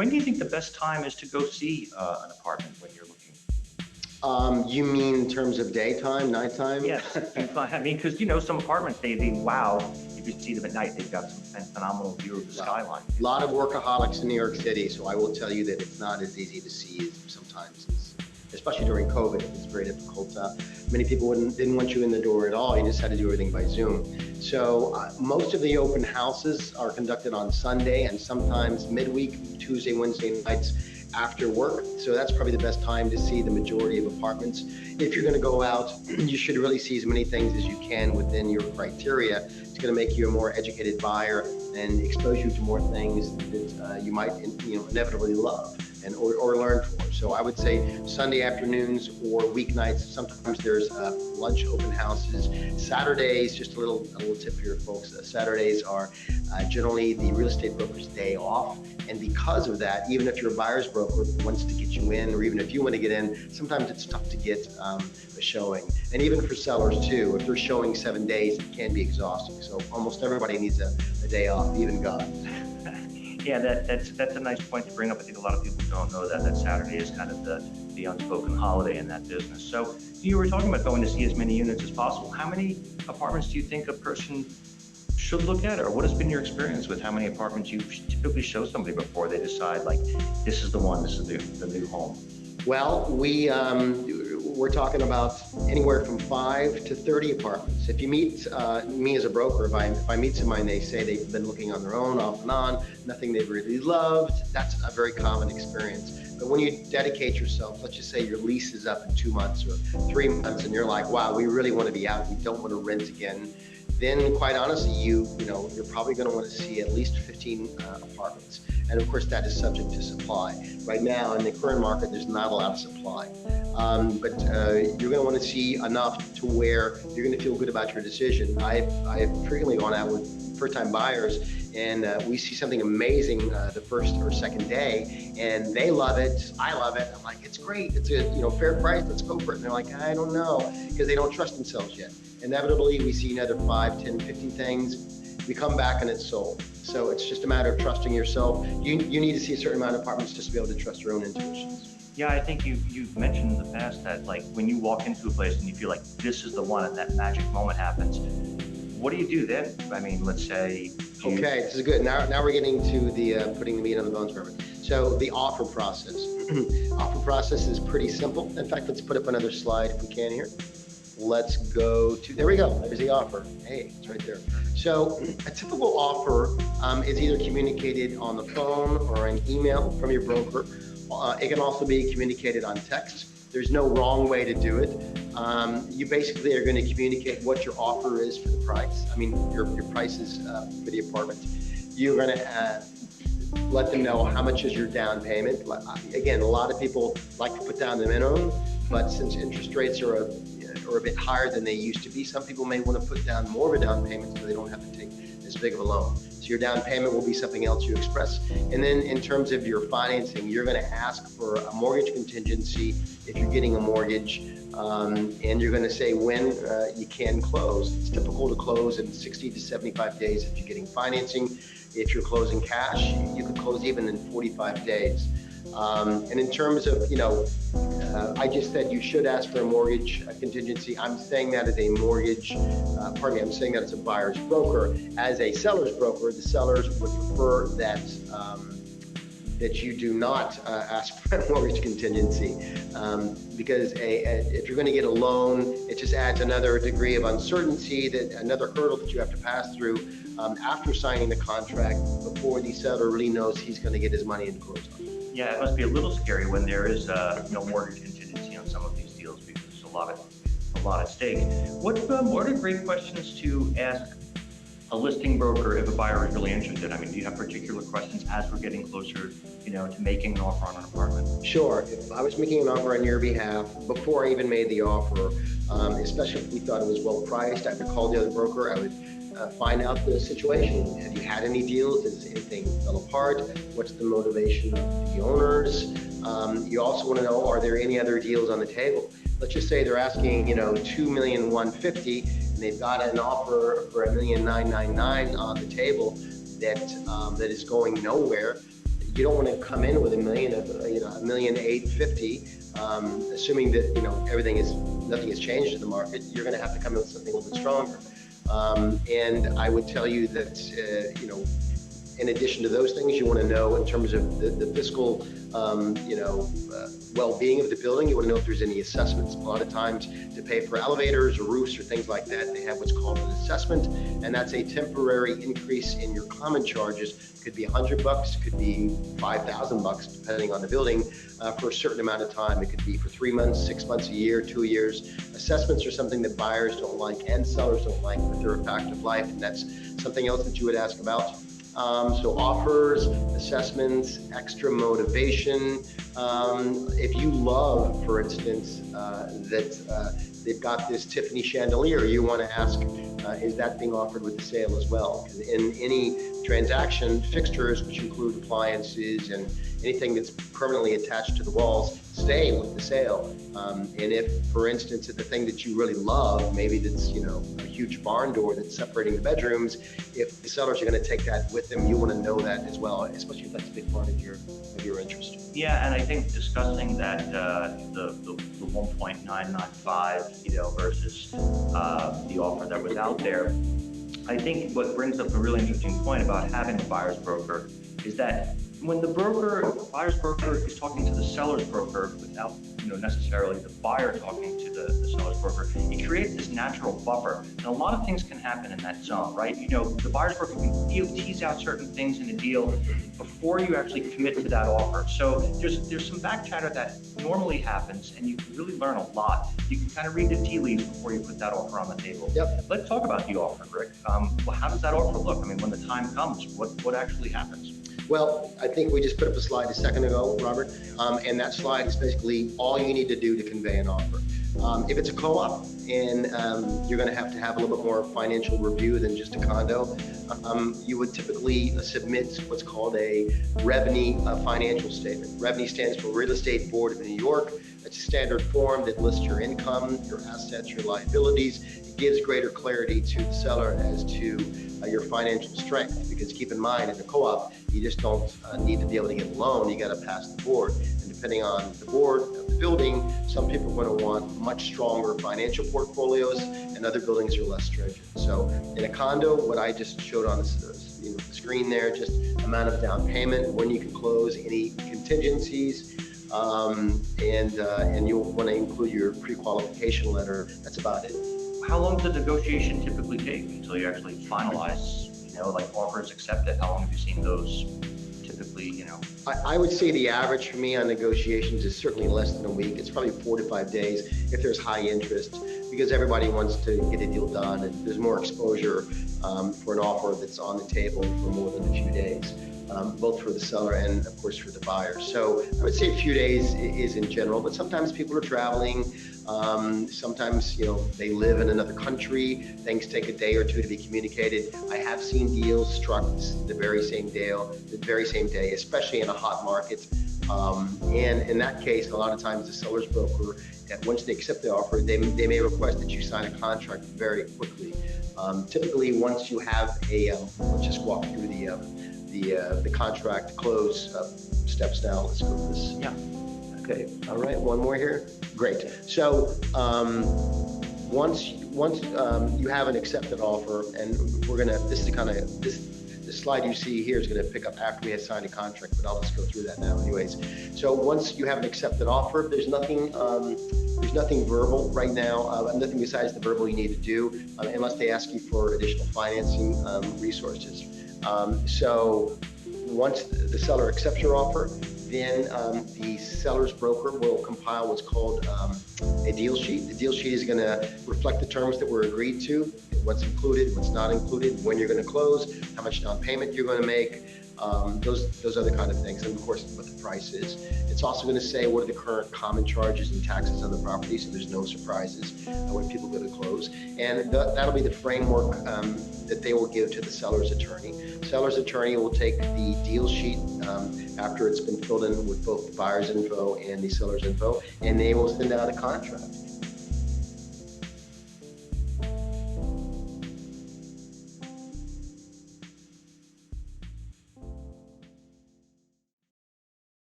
When do you think the best time is to go see an apartment when you're looking? You mean in terms of daytime, nighttime? Yes, I mean, because some apartments, they wow. If you see them at night, they've got some phenomenal view of the Well, skyline. a lot of workaholics in New York City, so I will tell you that it's not as easy to see as sometimes, especially during COVID. It's very difficult. Many people didn't want you in the door at all. You just had to do everything by Zoom. So most of the open houses are conducted on Sunday and sometimes midweek, Tuesday, Wednesday nights after work. So that's probably the best time to see the majority of apartments. If you're going to go out, you should really see as many things as you can within your criteria. It's going to make you a more educated buyer and expose you to more things that you might inevitably love and or learn for. So I would say Sunday afternoons or weeknights. Sometimes there's lunch open houses. Saturdays, just a little tip here, folks. Saturdays are generally the real estate broker's day off. And because of that, even if you're a buyer's broker who wants to get you in, or even if you want to get in, sometimes it's tough to get a showing. And even for sellers too, if they're showing 7 days, it can be exhausting. So almost everybody needs a day off, even God. Yeah, that's a nice point to bring up. I think a lot of people don't know that Saturday is kind of the unspoken holiday in that business. So you were talking about going to see as many units as possible. How many apartments do you think a person should look at, or what has been your experience with how many apartments you typically show somebody before they decide, like, this is the one, this is the new home? Well, we're talking about anywhere from 5 to 30 apartments. If you meet me as a broker, if I meet somebody and they say they've been looking on their own, off and on, nothing they've really loved, that's a very common experience. But when you dedicate yourself, let's just say your lease is up in 2 months or 3 months, and you're like, wow, we really want to be out, we don't want to rent again, then quite honestly, you're probably going to want to see at least 15 apartments. And of course, that is subject to supply. Right now, in the current market, there's not a lot of supply. But you're going to want to see enough to where you're going to feel good about your decision. I've frequently gone out with first-time buyers, and we see something amazing the first or second day, and they love it, I love it. I'm like, it's great, it's a fair price, let's go for it. And they're like, I don't know, because they don't trust themselves yet. Inevitably, we see another 5, 10, 15 things. We come back and it's sold. So it's just a matter of trusting yourself. You need to see a certain amount of apartments just to be able to trust your own intuitions. Yeah, I think you've mentioned in the past that, like, when you walk into a place and you feel like this is the one and that magic moment happens, what do you do then? I mean, let's say... Okay, this is good. Now we're getting to the putting the meat on the bones for it. So the offer process. Offer process is pretty simple. In fact, let's put up another slide if we can here. Let's go to, there we go, there's the offer. Hey, it's right there. So a typical offer is either communicated on the phone or an email from your broker. It can also be communicated on text. There's no wrong way to do it. You basically are going to communicate what your offer is for the price. I mean, your prices for the apartment. You're going to let them know how much is your down payment. Again, a lot of people like to put down the minimum, but since interest rates are a bit higher than they used to be, some people may want to put down more of a down payment so they don't have to take as big of a loan. So your down payment will be something else you express. And then in terms of your financing, you're going to ask for a mortgage contingency if you're getting a mortgage, and you're going to say when you can close. It's typical to close in 60 to 75 days if you're getting financing. If you're closing cash, you could close even in 45 days. And in terms of, I just said you should ask for a mortgage contingency. I'm saying that as a mortgage, I'm saying that as a buyer's broker. As a seller's broker, the sellers would prefer that that you do not ask for a mortgage contingency, because if you're going to get a loan, it just adds another degree of uncertainty, another hurdle that you have to pass through after signing the contract before the seller really knows he's going to get his money and close on it. Yeah, it must be a little scary when there is no mortgage contingency on some of these deals because there's a lot at stake. What are great questions to ask a listing broker if a buyer is really interested? I mean, do you have particular questions as we're getting closer, to making an offer on an apartment? Sure. If I was making an offer on your behalf before I even made the offer, especially if we thought it was well priced, I would call the other broker. I would find out the situation. Have you had any deals? Has anything fell apart? What's the motivation of the owners? You also want to know, are there any other deals on the table? Let's just say they're asking, $2,150,000, and they've got an offer for $1,999,000 on the table that is going nowhere. you don't want to come in with $1,850,000, assuming that nothing has changed in the market. You're going to have to come in with something a little bit stronger. And I would tell you that in addition to those things, you want to know in terms of the fiscal well-being of the building. You want to know if there's any assessments. A lot of times to pay for elevators or roofs or things like that, they have what's called an assessment, and that's a temporary increase in your common charges. Could be $100, could be $5,000, depending on the building, for a certain amount of time. It could be for 3 months, 6 months, a year, 2 years. Assessments are something that buyers don't like and sellers don't like, but they're a fact of life, and that's something else that you would ask about. So offers, assessments, extra motivation. If you love, for instance, that they've got this Tiffany chandelier, you want to ask, is that being offered with the sale as well? In any transaction, fixtures, which include appliances and anything that's permanently attached to the walls, stay with the sale. And if, for instance, the thing that you really love, maybe that's a huge barn door that's separating the bedrooms, if the sellers are going to take that with them, you want to know that as well, especially if that's a big part of your interest. Yeah, and I think discussing that the 1.995, versus the offer that was out there, I think what brings up a really interesting point about having a buyer's broker is that when the buyer's broker is talking to the seller's broker without necessarily the buyer talking to the seller's broker, it creates this natural buffer. And a lot of things can happen in that zone, right? The buyer's broker can tease out certain things in a deal before you actually commit to that offer. So there's some back chatter that normally happens, and you can really learn a lot. You can kind of read the tea leaves before you put that offer on the table. Yep. Let's talk about the offer, Rick. Well, how does that offer look? I mean, when the time comes, what actually happens? Well, I think we just put up a slide a second ago, Robert, and that slide is basically all you need to do to convey an offer. If it's a co-op and you're going to have a little bit more financial review than just a condo, you would typically submit what's called a REVNY financial statement. REVNY stands for Real Estate Board of New York. It's a standard form that lists your income, your assets, your liabilities. It gives greater clarity to the seller as to your financial strength, because keep in mind, in a co-op, you just don't need to be able to get a loan. You got to pass the board, and depending on the board of the building, some people are going to want much stronger financial portfolios, and other buildings are less stringent. So in a condo, what I just showed on the screen there, just amount of down payment, when you can close, any contingencies, and you'll want to include your pre-qualification letter. That's about it. How long does the negotiation typically take until you actually finalize, like offers accepted? How long have you seen those typically, I would say the average for me on negotiations is certainly less than a week. It's probably 4 to 5 days if there's high interest, because everybody wants to get a deal done, and there's more exposure for an offer that's on the table for more than a few days. Both for the seller and, of course, for the buyer. So I would say a few days is in general, but sometimes people are traveling. Sometimes, they live in another country. Things take a day or two to be communicated. I have seen deals struck the very same day, especially in a hot market. And in that case, a lot of times the seller's broker, once they accept the offer, they may request that you sign a contract very quickly. Typically, once you have let's just walk through the contract close steps now. Let's go to this. Yeah. Okay. All right. One more here. Great. So once you have an accepted offer, and this slide you see here is going to pick up after we have signed a contract, but I'll just go through that now anyways. So once you have an accepted offer, there's nothing verbal right now, nothing besides the verbal you need to do, unless they ask you for additional financing resources. So once the seller accepts your offer, then the seller's broker will compile what's called a deal sheet. The deal sheet is going to reflect the terms that were agreed to, what's included, what's not included, when you're going to close, how much down payment you're going to make, those other kind of things, and of course what the price is. It's also going to say what are the current common charges and taxes on the property, so there's no surprises when people go to close. And that'll be the framework that they will give to the seller's attorney. Seller's attorney will take the deal sheet after it's been filled in with both the buyer's info and the seller's info, and they will send out a contract.